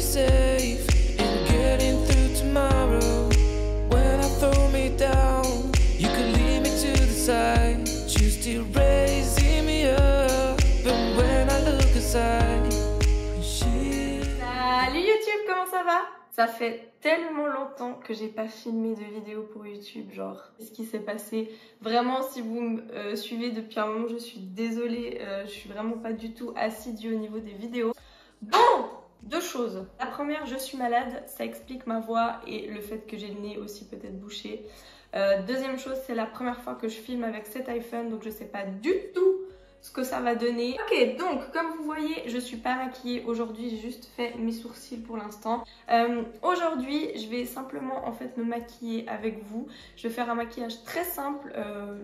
safe in getting through tomorrow. When I throw me down, you could lead me to the side. You still raising me up, but when I look aside, Salut YouTube, comment ça va? Ça fait tellement longtemps que j'ai pas filmé de vidéo pour YouTube, genre, qu'est-ce qui s'est passé? Vraiment, si vous me suivez depuis un moment, je suis désolée, je suis vraiment pas du tout assidue au niveau des vidéos. Bon, deux choses. La première, je suis malade, ça explique ma voix et le fait que j'ai le nez aussi peut-être bouché. Deuxième chose, c'est la première fois que je filme avec cet iPhone, donc je sais pas du tout ce que ça va donner. Ok, donc comme vous voyez, je suis pas maquillée aujourd'hui, j'ai juste fait mes sourcils pour l'instant. Aujourd'hui, je vais simplement en fait me maquiller avec vous. Je vais faire un maquillage très simple,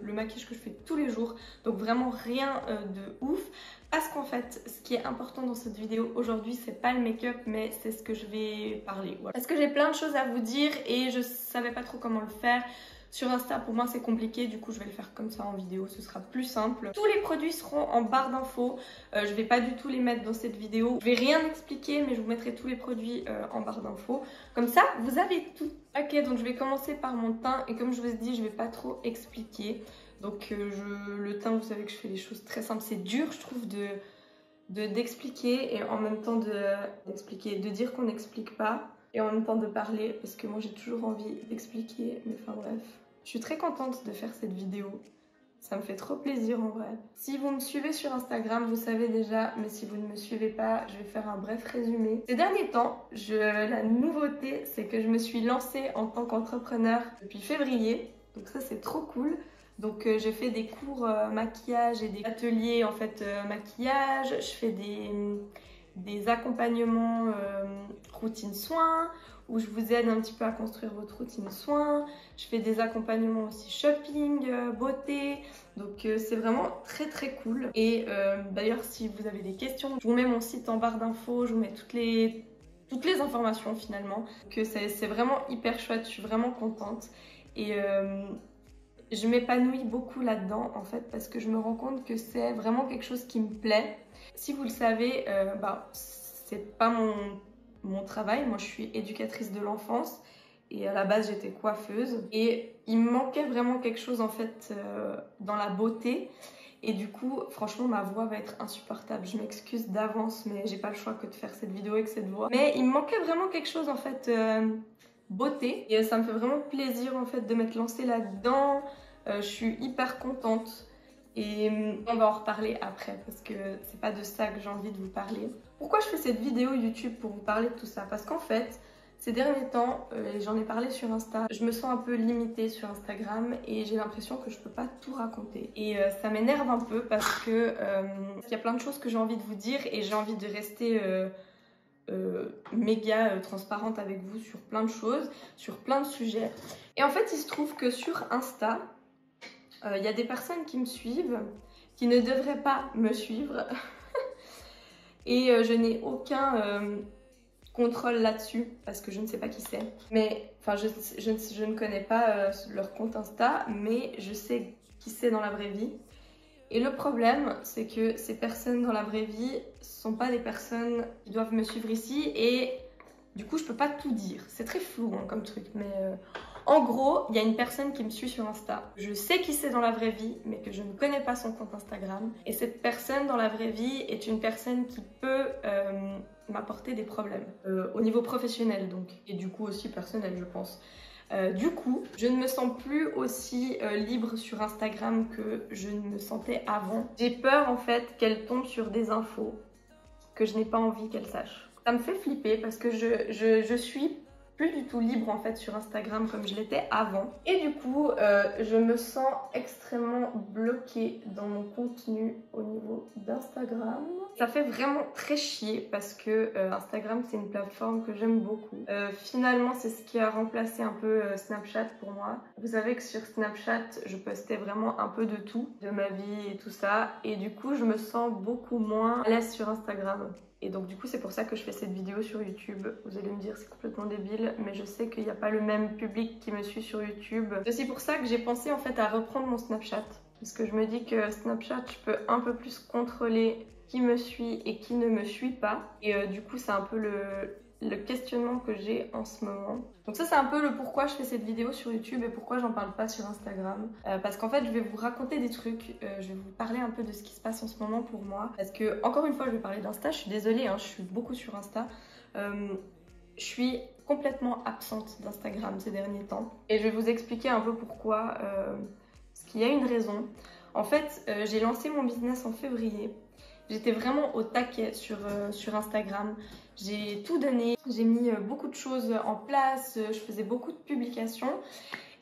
le maquillage que je fais tous les jours, donc vraiment rien de ouf. Parce qu'en fait, ce qui est important dans cette vidéo aujourd'hui, c'est pas le make-up, mais c'est ce que je vais parler. Voilà. Parce que j'ai plein de choses à vous dire et je savais pas trop comment le faire. Sur Insta, pour moi, c'est compliqué. Du coup, je vais le faire comme ça en vidéo. Ce sera plus simple. Tous les produits seront en barre d'infos. Je vais pas du tout les mettre dans cette vidéo. Je vais rien expliquer, mais je vous mettrai tous les produits en barre d'infos. Comme ça, vous avez tout. Ok, donc je vais commencer par mon teint. Et comme je vous ai dit, je vais pas trop expliquer. Donc le teint, vous savez que je fais les choses très simples. C'est dur, je trouve, d'expliquer et en même temps de dire qu'on n'explique pas. Et en même temps de parler, parce que moi j'ai toujours envie d'expliquer, mais enfin bref. Je suis très contente de faire cette vidéo, ça me fait trop plaisir en vrai. Si vous me suivez sur Instagram, vous savez déjà, mais si vous ne me suivez pas, je vais faire un bref résumé. Ces derniers temps, la nouveauté, c'est que je me suis lancée en tant qu'entrepreneur depuis février, donc ça c'est trop cool. Donc j'ai fait des cours maquillage et des ateliers en fait maquillage, je fais des accompagnements routine soins où je vous aide un petit peu à construire votre routine soins. Je fais des accompagnements aussi shopping, beauté, donc c'est vraiment très très cool. Et d'ailleurs si vous avez des questions, je vous mets mon site en barre d'infos, je vous mets toutes les informations finalement. Que c'est vraiment hyper chouette, je suis vraiment contente et je m'épanouis beaucoup là-dedans en fait parce que je me rends compte que c'est vraiment quelque chose qui me plaît. Si vous le savez, c'est pas mon travail. Moi, je suis éducatrice de l'enfance et à la base, j'étais coiffeuse. Et il me manquait vraiment quelque chose en fait dans la beauté. Et du coup, franchement, ma voix va être insupportable. Je m'excuse d'avance, mais j'ai pas le choix que de faire cette vidéo avec cette voix. Mais il me manquait vraiment quelque chose en fait beauté. Et ça me fait vraiment plaisir en fait de m'être lancée là-dedans. Je suis hyper contente. Et on va en reparler après parce que c'est pas de ça que j'ai envie de vous parler. Pourquoi je fais cette vidéo YouTube pour vous parler de tout ça? Parce qu'en fait, ces derniers temps, j'en ai parlé sur Insta, je me sens un peu limitée sur Instagram et j'ai l'impression que je peux pas tout raconter. Et ça m'énerve un peu parce que il y a plein de choses que j'ai envie de vous dire et j'ai envie de rester méga transparente avec vous sur plein de choses, sur plein de sujets. Et en fait, il se trouve que sur Insta, y a des personnes qui me suivent, qui ne devraient pas me suivre. Et je n'ai aucun contrôle là-dessus, parce que je ne sais pas qui c'est. Mais, enfin, je ne connais pas leur compte Insta, mais je sais qui c'est dans la vraie vie. Et le problème, c'est que ces personnes dans la vraie vie sont pas des personnes qui doivent me suivre ici. Et du coup, je peux pas tout dire. C'est très flou hein, comme truc, mais... En gros, il y a une personne qui me suit sur Insta. Je sais qui c'est dans la vraie vie, mais que je ne connais pas son compte Instagram. Et cette personne dans la vraie vie est une personne qui peut m'apporter des problèmes. Au niveau professionnel donc. Et du coup aussi personnel je pense. Du coup, je ne me sens plus aussi libre sur Instagram que je ne me sentais avant. J'ai peur en fait qu'elle tombe sur des infos que je n'ai pas envie qu'elle sache. Ça me fait flipper parce que je suis plus du tout libre en fait sur Instagram comme je l'étais avant. Et du coup, je me sens extrêmement bloquée dans mon contenu au niveau d'Instagram. Ça fait vraiment très chier parce que Instagram c'est une plateforme que j'aime beaucoup. Finalement, c'est ce qui a remplacé un peu Snapchat pour moi. Vous savez que sur Snapchat, je postais vraiment un peu de tout, de ma vie et tout ça. Et du coup, je me sens beaucoup moins à l'aise sur Instagram. Et donc du coup c'est pour ça que je fais cette vidéo sur YouTube. Vous allez me dire c'est complètement débile, mais je sais qu'il n'y a pas le même public qui me suit sur YouTube. C'est aussi pour ça que j'ai pensé en fait à reprendre mon Snapchat. Parce que je me dis que Snapchat, je peux un peu plus contrôler qui me suit et qui ne me suit pas. Et du coup c'est un peu le questionnement que j'ai en ce moment. Donc ça c'est un peu le pourquoi je fais cette vidéo sur YouTube et pourquoi j'en parle pas sur Instagram. Parce qu'en fait je vais vous raconter des trucs, je vais vous parler un peu de ce qui se passe en ce moment pour moi. Parce que encore une fois je vais parler d'Insta, je suis désolée, hein, je suis beaucoup sur Insta. Je suis complètement absente d'Instagram ces derniers temps. Et je vais vous expliquer un peu pourquoi, parce qu'il y a une raison. En fait j'ai lancé mon business en février. J'étais vraiment au taquet sur Instagram. J'ai tout donné, j'ai mis beaucoup de choses en place, je faisais beaucoup de publications.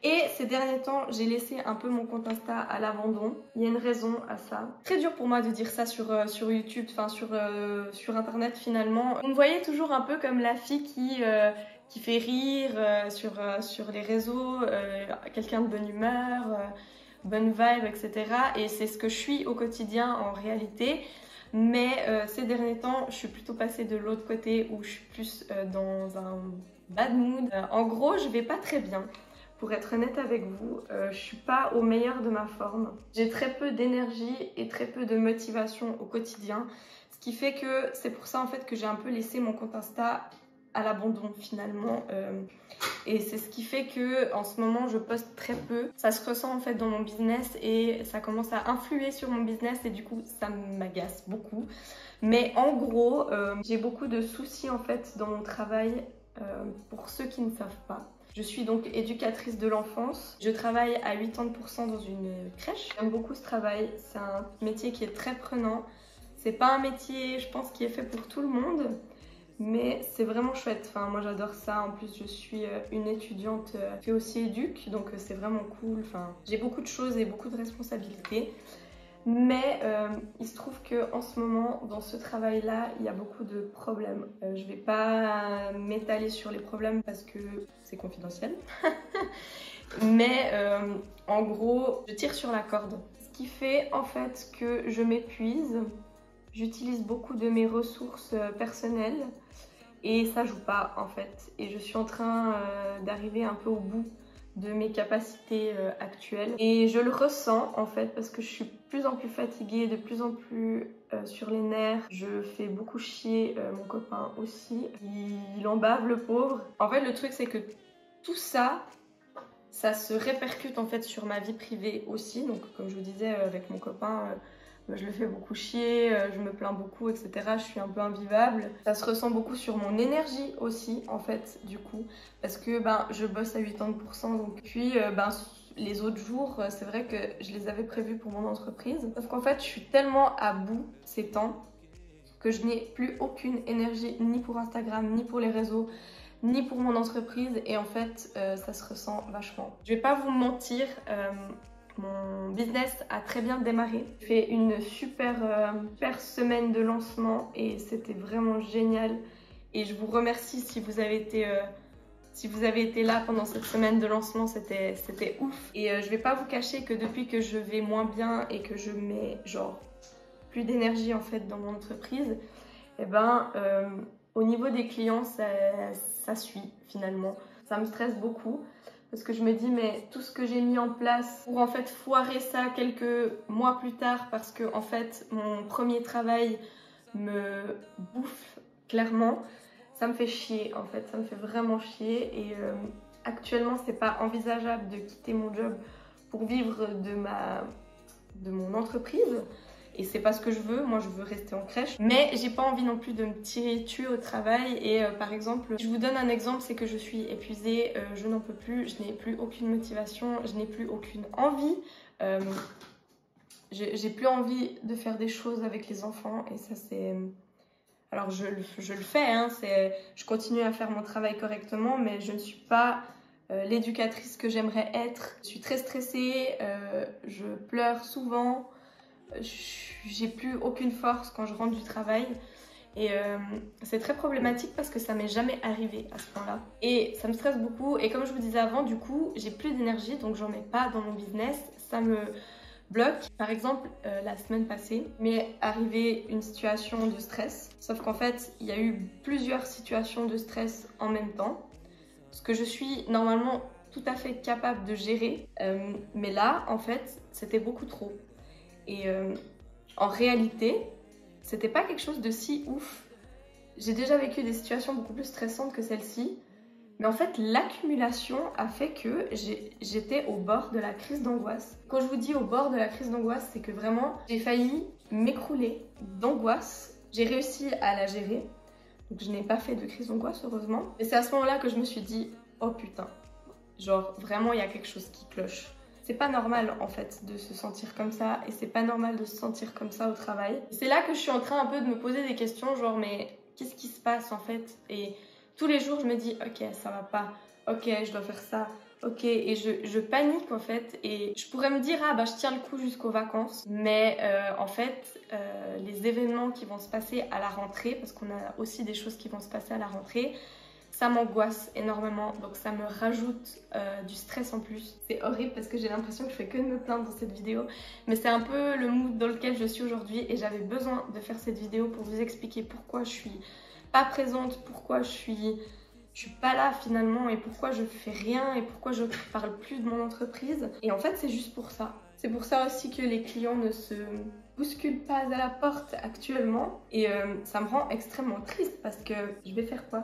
Et ces derniers temps, j'ai laissé un peu mon compte Insta à l'abandon. Il y a une raison à ça. Très dur pour moi de dire ça sur YouTube, enfin sur Internet finalement. Vous me voyez toujours un peu comme la fille qui fait rire sur les réseaux, quelqu'un de bonne humeur, bonne vibe, etc. Et c'est ce que je suis au quotidien en réalité. Mais ces derniers temps, je suis plutôt passée de l'autre côté où je suis plus dans un bad mood. En gros, je vais pas très bien. Pour être honnête avec vous, je suis pas au meilleur de ma forme. J'ai très peu d'énergie et très peu de motivation au quotidien. Ce qui fait que c'est pour ça en fait que j'ai un peu laissé mon compte Insta à l'abandon finalement. Et c'est ce qui fait que en ce moment je poste très peu. Ça se ressent en fait dans mon business et ça commence à influer sur mon business et du coup ça m'agace beaucoup. Mais en gros, j'ai beaucoup de soucis en fait dans mon travail pour ceux qui ne savent pas. Je suis donc éducatrice de l'enfance. Je travaille à 80% dans une crèche. J'aime beaucoup ce travail. C'est un métier qui est très prenant. C'est pas un métier, je pense, qui est fait pour tout le monde. Mais c'est vraiment chouette, enfin, moi j'adore ça, en plus je suis une étudiante qui fait aussi éduc, donc c'est vraiment cool, enfin, j'ai beaucoup de choses et beaucoup de responsabilités. Mais il se trouve qu'en ce moment, dans ce travail-là, il y a beaucoup de problèmes. Je vais pas m'étaler sur les problèmes parce que c'est confidentiel. Mais en gros, je tire sur la corde. Ce qui fait en fait que je m'épuise. J'utilise beaucoup de mes ressources personnelles et ça joue pas en fait. Et je suis en train d'arriver un peu au bout de mes capacités actuelles. Et je le ressens en fait parce que je suis de plus en plus fatiguée, de plus en plus sur les nerfs. Je fais beaucoup chier mon copain aussi. Il en bave le pauvre. En fait le truc c'est que tout ça, ça se répercute en fait sur ma vie privée aussi. Donc comme je vous disais avec mon copain... je le fais beaucoup chier, je me plains beaucoup, etc. Je suis un peu invivable. Ça se ressent beaucoup sur mon énergie aussi, en fait, du coup. Parce que je bosse à 80%. Donc. Puis, les autres jours, c'est vrai que je les avais prévus pour mon entreprise. Sauf qu'en fait, je suis tellement à bout ces temps que je n'ai plus aucune énergie ni pour Instagram, ni pour les réseaux, ni pour mon entreprise. Et en fait, ça se ressent vachement. Je vais pas vous mentir... mon business a très bien démarré. J'ai fait une super semaine de lancement et c'était vraiment génial. Et je vous remercie si vous avez été là pendant cette semaine de lancement, c'était ouf. Et je vais pas vous cacher que depuis que je vais moins bien et que je mets genre plus d'énergie en fait dans mon entreprise, et au niveau des clients ça suit finalement. Ça me stresse beaucoup. Parce que je me dis, mais tout ce que j'ai mis en place pour en fait foirer ça quelques mois plus tard parce que en fait mon premier travail me bouffe clairement, ça me fait chier en fait, ça me fait vraiment chier et actuellement c'est pas envisageable de quitter mon job pour vivre de mon entreprise. Et c'est pas ce que je veux, moi je veux rester en crèche. Mais j'ai pas envie non plus de me tirer dessus au travail. Et par exemple, je vous donne un exemple, c'est que je suis épuisée, je n'en peux plus, je n'ai plus aucune motivation, je n'ai plus aucune envie. J'ai plus envie de faire des choses avec les enfants et ça c'est... Alors je le fais, hein, je continue à faire mon travail correctement, mais je ne suis pas l'éducatrice que j'aimerais être. Je suis très stressée, je pleure souvent. J'ai plus aucune force quand je rentre du travail et c'est très problématique parce que ça m'est jamais arrivé à ce point-là et ça me stresse beaucoup et comme je vous disais avant, du coup j'ai plus d'énergie donc j'en mets pas dans mon business, ça me bloque. Par exemple la semaine passée m'est arrivé une situation de stress, sauf qu'en fait il y a eu plusieurs situations de stress en même temps, ce que je suis normalement tout à fait capable de gérer, mais là en fait c'était beaucoup trop. Et en réalité, c'était pas quelque chose de si ouf. J'ai déjà vécu des situations beaucoup plus stressantes que celle-ci. Mais en fait, l'accumulation a fait que j'étais au bord de la crise d'angoisse. Quand je vous dis au bord de la crise d'angoisse, c'est que vraiment, j'ai failli m'écrouler d'angoisse. J'ai réussi à la gérer. Donc je n'ai pas fait de crise d'angoisse, heureusement. Et c'est à ce moment-là que je me suis dit, oh putain, genre vraiment, il y a quelque chose qui cloche. C'est pas normal en fait de se sentir comme ça et c'est pas normal de se sentir comme ça au travail. C'est là que je suis en train un peu de me poser des questions, genre mais qu'est-ce qui se passe en fait? Et tous les jours je me dis ok ça va pas, ok je dois faire ça, ok et je panique en fait et je pourrais me dire ah bah je tiens le coup jusqu'aux vacances mais en fait les événements qui vont se passer à la rentrée, parce qu'on a aussi des choses qui vont se passer à la rentrée, ça m'angoisse énormément, donc ça me rajoute du stress en plus. C'est horrible parce que j'ai l'impression que je fais que de me plaindre dans cette vidéo, mais c'est un peu le mood dans lequel je suis aujourd'hui et j'avais besoin de faire cette vidéo pour vous expliquer pourquoi je suis pas présente, pourquoi je suis pas là finalement et pourquoi je fais rien et pourquoi je parle plus de mon entreprise. Et en fait c'est juste pour ça. C'est pour ça aussi que les clients ne se bousculent pas à la porte actuellement et ça me rend extrêmement triste parce que je vais faire quoi?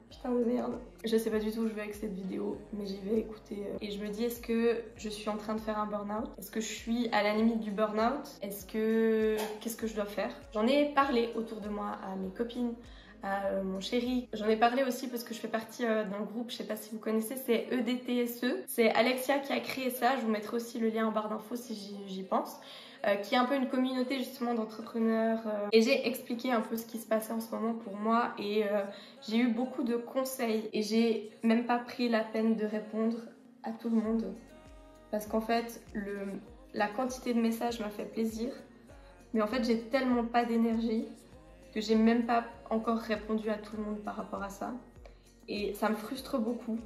Putain de merde. Je sais pas du tout où je vais avec cette vidéo, mais j'y vais écouter. Et je me dis, est-ce que je suis en train de faire un burn-out? Est-ce que je suis à la limite du burn-out? Qu'est-ce que je dois faire? J'en ai parlé autour de moi à mes copines, à mon chéri. J'en ai parlé aussi parce que je fais partie d'un groupe, je sais pas si vous connaissez, c'est EDTSE. C'est Alexia qui a créé ça, je vous mettrai aussi le lien en barre d'infos si j'y pense. Qui est un peu une communauté justement d'entrepreneurs et j'ai expliqué un peu ce qui se passait en ce moment pour moi et j'ai eu beaucoup de conseils et j'ai même pas pris la peine de répondre à tout le monde parce qu'en fait la quantité de messages m'a fait plaisir mais en fait j'ai tellement pas d'énergie que j'ai même pas encore répondu à tout le monde par rapport à ça et ça me frustre beaucoup.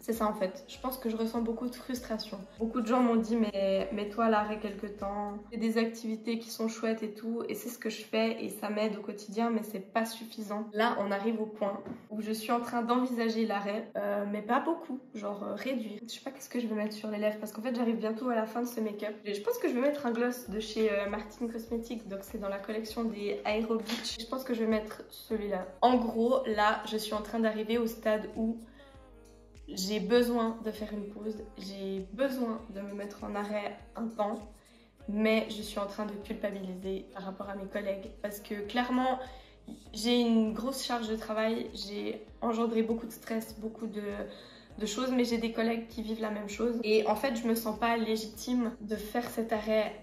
C'est ça en fait, je pense que je ressens beaucoup de frustration. Beaucoup de gens m'ont dit mais mets-toi à l'arrêt quelque temps, fais des activités qui sont chouettes et tout, et c'est ce que je fais et ça m'aide au quotidien mais c'est pas suffisant. Là on arrive au point où je suis en train d'envisager l'arrêt, mais pas beaucoup, genre réduire. Je sais pas qu'est-ce que je vais mettre sur les lèvres parce qu'en fait j'arrive bientôt à la fin de ce make-up. Je pense que je vais mettre un gloss de chez Martin Cosmetics, donc c'est dans la collection des Aero Beach. Je pense que je vais mettre celui-là. En gros là je suis en train d'arriver au stade où j'ai besoin de faire une pause, j'ai besoin de me mettre en arrêt un temps, mais je suis en train de culpabiliser par rapport à mes collègues parce que clairement j'ai une grosse charge de travail, j'ai engendré beaucoup de stress, beaucoup de choses, mais j'ai des collègues qui vivent la même chose et en fait je me sens pas légitime de faire cet arrêt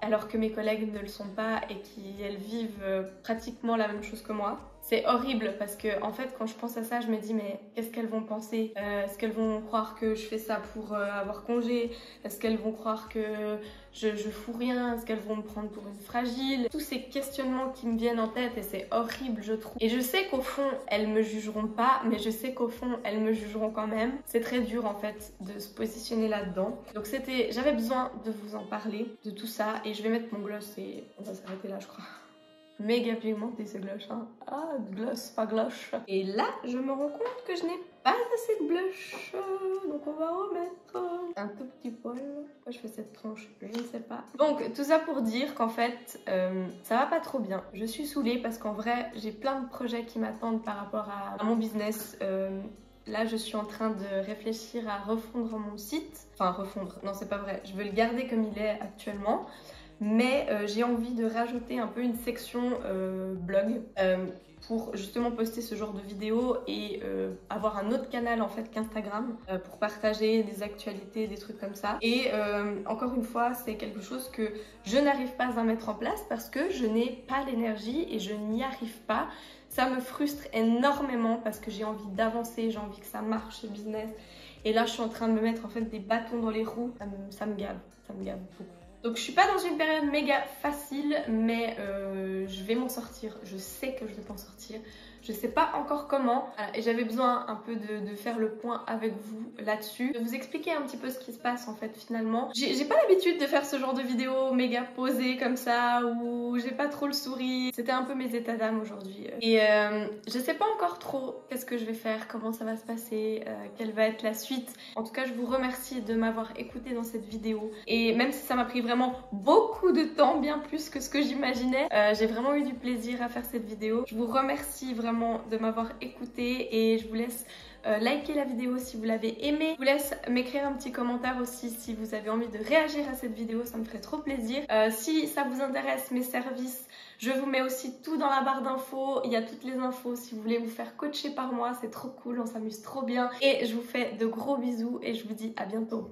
alors que mes collègues ne le sont pas et qu'elles vivent pratiquement la même chose que moi. C'est horrible parce que en fait quand je pense à ça je me dis mais qu'est-ce qu'elles vont penser? Est-ce qu'elles vont croire que je fais ça pour avoir congé? Est-ce qu'elles vont croire que je fous rien? Est-ce qu'elles vont me prendre pour une fragile? Tous ces questionnements qui me viennent en tête et c'est horrible je trouve. Et je sais qu'au fond elles me jugeront pas mais je sais qu'au fond elles me jugeront quand même. C'est très dur en fait de se positionner là-dedans. Donc j'avais besoin de vous en parler de tout ça et je vais mettre mon gloss et on va s'arrêter là je crois. Méga pigmenté ce blush, hein. Ah, gloss, pas gloss. Et là, je me rends compte que je n'ai pas assez de blush. Donc on va remettre un tout petit poil. Pourquoi je fais cette tronche? Je ne sais pas. Donc tout ça pour dire qu'en fait, ça va pas trop bien. Je suis saoulée parce qu'en vrai, j'ai plein de projets qui m'attendent par rapport à mon business. Là, je suis en train de réfléchir à refondre mon site. Enfin, refondre, non, c'est pas vrai. Je veux le garder comme il est actuellement. Mais j'ai envie de rajouter un peu une section blog pour justement poster ce genre de vidéos et avoir un autre canal en fait qu'Instagram pour partager des actualités, des trucs comme ça. Et encore une fois, c'est quelque chose que je n'arrive pas à mettre en place parce que je n'ai pas l'énergie et je n'y arrive pas. Ça me frustre énormément parce que j'ai envie d'avancer, j'ai envie que ça marche ce business. Et là, je suis en train de me mettre en fait des bâtons dans les roues. Ça me gave beaucoup. Donc je suis pas dans une période méga facile, mais je vais m'en sortir. Je sais que je vais m'en sortir. Je sais pas encore comment et j'avais besoin un peu de faire le point avec vous là-dessus, de vous expliquer un petit peu ce qui se passe en fait finalement. J'ai pas l'habitude de faire ce genre de vidéo méga posée comme ça où j'ai pas trop le sourire. C'était un peu mes états d'âme aujourd'hui et je sais pas encore trop qu'est-ce que je vais faire, comment ça va se passer, quelle va être la suite. En tout cas, je vous remercie de m'avoir écouté dans cette vidéo et même si ça m'a pris vraiment beaucoup de temps, bien plus que ce que j'imaginais, j'ai vraiment eu du plaisir à faire cette vidéo. Je vous remercie vraiment de m'avoir écouté et je vous laisse liker la vidéo si vous l'avez aimée. Je vous laisse m'écrire un petit commentaire aussi si vous avez envie de réagir à cette vidéo, ça me ferait trop plaisir. Si ça vous intéresse, mes services, je vous mets aussi tout dans la barre d'infos. Il y a toutes les infos si vous voulez vous faire coacher par moi, c'est trop cool, on s'amuse trop bien. Et je vous fais de gros bisous et je vous dis à bientôt.